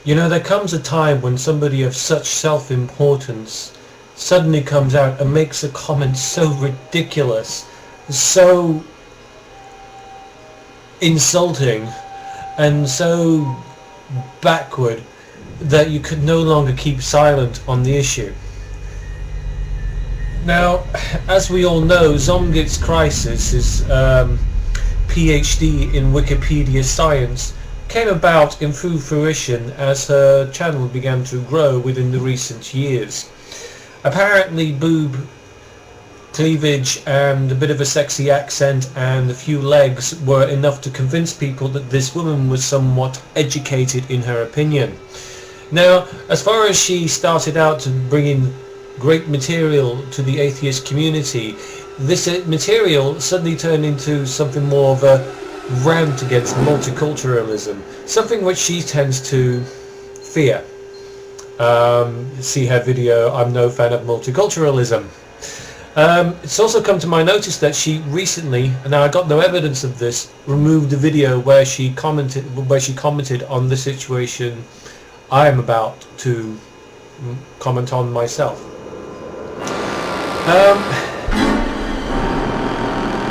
You know, there comes a time when somebody of such self-importance suddenly comes out and makes a comment so ridiculous, so insulting, and so backward that you could no longer keep silent on the issue. Now, as we all know, Zomgit's crisis, his PhD in Wikipedia science, came about in full fruition as her channel began to grow within the recent years. Apparently boob cleavage and a bit of a sexy accent and a few legs were enough to convince people that this woman was somewhat educated in her opinion. Now, as far as she started out to bring in great material to the atheist community, this material suddenly turned into something more of a rant against multiculturalism, something which she tends to fear. See her video, I'm no fan of multiculturalism. It's also come to my notice that she recently, and now I got no evidence of this, removed a video where she commented on the situation I am about to comment on myself.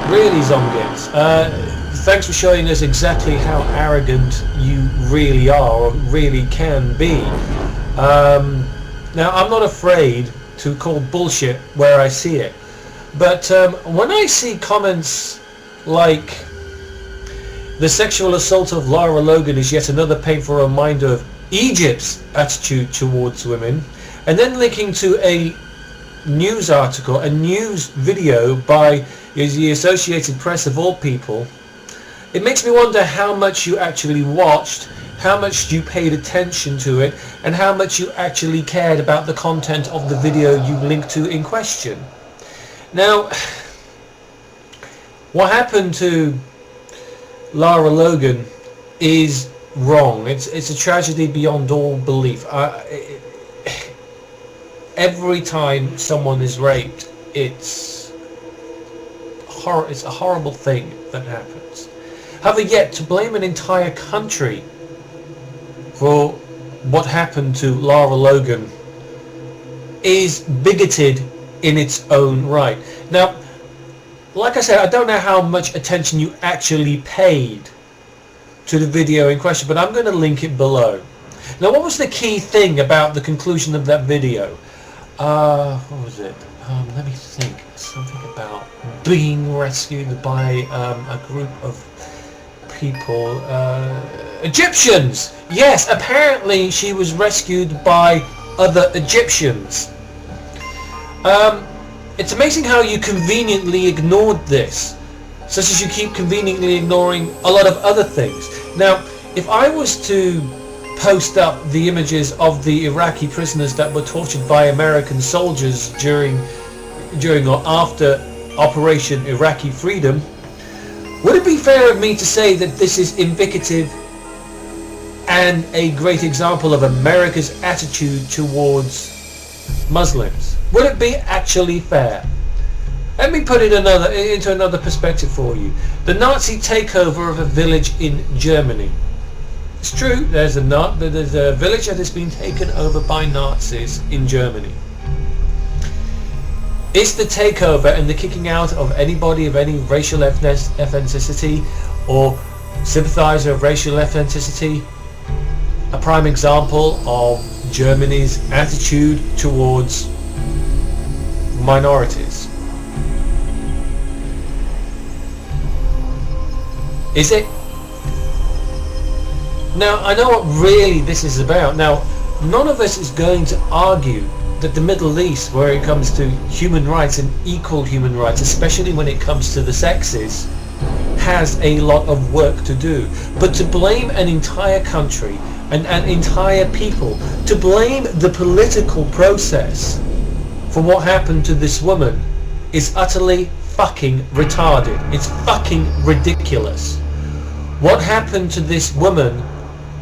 Really, Zomgits, thanks for showing us exactly how arrogant you really are, or really can be. Now, I'm not afraid to call bullshit where I see it, but when I see comments like the sexual assault of Lara Logan is yet another painful reminder of Egypt's attitude towards women, and then linking to a news article, a news video by the Associated Press of all people, it makes me wonder how much you actually watched, how much you paid attention to it, and how much you actually cared about the content of the video you linked to in question. Now, what happened to Lara Logan is wrong. It's a tragedy beyond all belief. Every time someone is raped, it's a horrible thing that happens. However, yet to blame an entire country for what happened to Lara Logan is bigoted in its own right. Now, like I said, I don't know how much attention you actually paid to the video in question, but I'm going to link it below. Now, what was the key thing about the conclusion of that video? What was it? Let me think. Something about being rescued by a group of people. Egyptians! Yes, apparently she was rescued by other Egyptians. It's amazing how you conveniently ignored this, such as you keep conveniently ignoring a lot of other things. Now, if I was to post up the images of the Iraqi prisoners that were tortured by American soldiers during or after Operation Iraqi Freedom, would it be fair of me to say that this is indicative and a great example of America's attitude towards Muslims? Would it be actually fair? Let me put it into another perspective for you. The Nazi takeover of a village in Germany. It's true, there's a village that has been taken over by Nazis in Germany. Is the takeover and the kicking out of anybody of any racial ethnicity or sympathizer of racial ethnicity a prime example of Germany's attitude towards minorities? Is it? Now, I know what really this is about. Now, none of us is going to argue that the Middle East, where it comes to human rights and equal human rights, especially when it comes to the sexes, has a lot of work to do. But to blame an entire country and an entire people, to blame the political process for what happened to this woman, is utterly fucking retarded. It's fucking ridiculous. What happened to this woman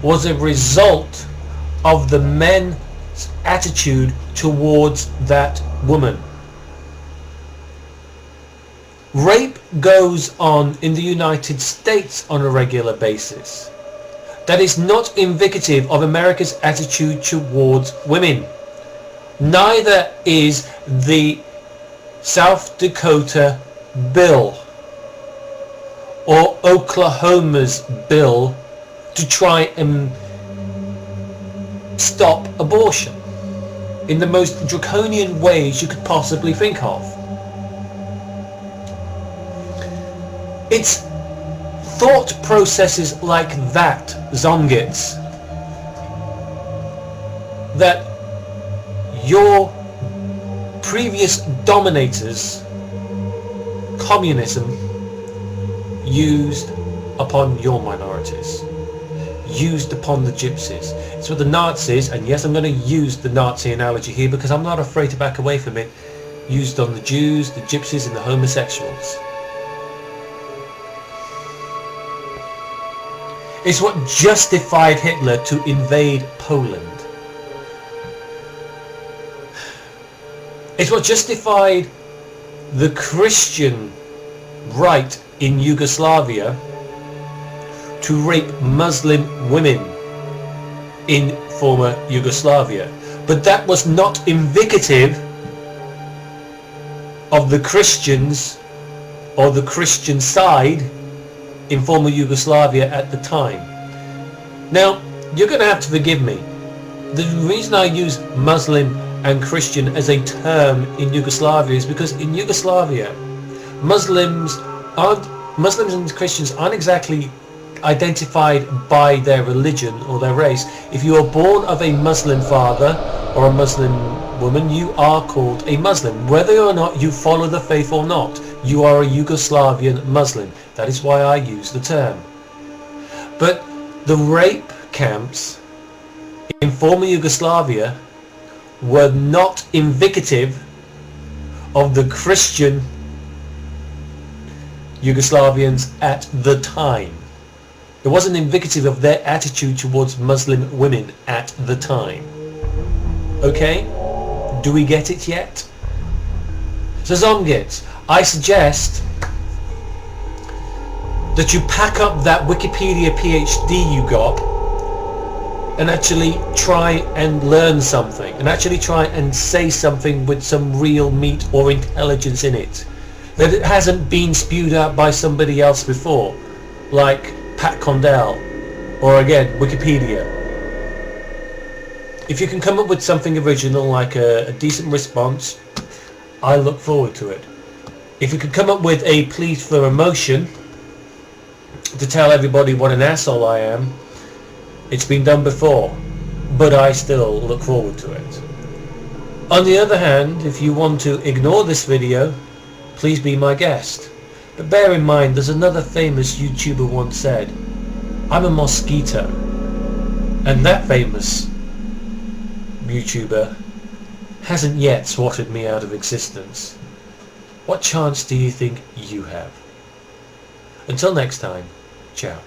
was a result of the men's attitude towards that woman. Rape goes on in the United States on a regular basis. That is not indicative of America's attitude towards women. Neither is the South Dakota bill or Oklahoma's bill to try and stop abortion in the most draconian ways you could possibly think of. It's thought processes like that, Zongits, that your previous dominators, communism, used upon your minorities, used upon the gypsies. It's what the Nazis, and yes, I'm going to use the Nazi analogy here because I'm not afraid to back away from it, used on the Jews, the gypsies and the homosexuals. It's what justified Hitler to invade Poland. It's what justified the Christian right in Yugoslavia to rape Muslim women in former Yugoslavia. But that was not indicative of the Christians or the Christian side in former Yugoslavia at the time. Now, you're going to have to forgive me. The reason I use Muslim and Christian as a term in Yugoslavia is because in Yugoslavia, Muslims and Christians aren't exactly identified by their religion or their race. If you are born of a Muslim father or a Muslim woman, you are called a Muslim. Whether or not you follow the faith or not, you are a Yugoslavian Muslim. That is why I use the term. But the rape camps in former Yugoslavia were not indicative of the Christian Yugoslavians at the time. It wasn't indicative of their attitude towards Muslim women at the time. Okay? Do we get it yet? So Zongits, I suggest that you pack up that Wikipedia PhD you got and actually try and learn something, and actually try and say something with some real meat or intelligence in it, that it hasn't been spewed out by somebody else before, like Pat Condell or again Wikipedia. If you can come up with something original, like a decent response, I look forward to it. If you could come up with a plea for emotion to tell everybody what an asshole I am, it's been done before, but I still look forward to it. On the other hand, if you want to ignore this video, please be my guest. But bear in mind, there's another famous YouTuber once said, I'm a mosquito. And that famous YouTuber hasn't yet swatted me out of existence. What chance do you think you have? Until next time, ciao.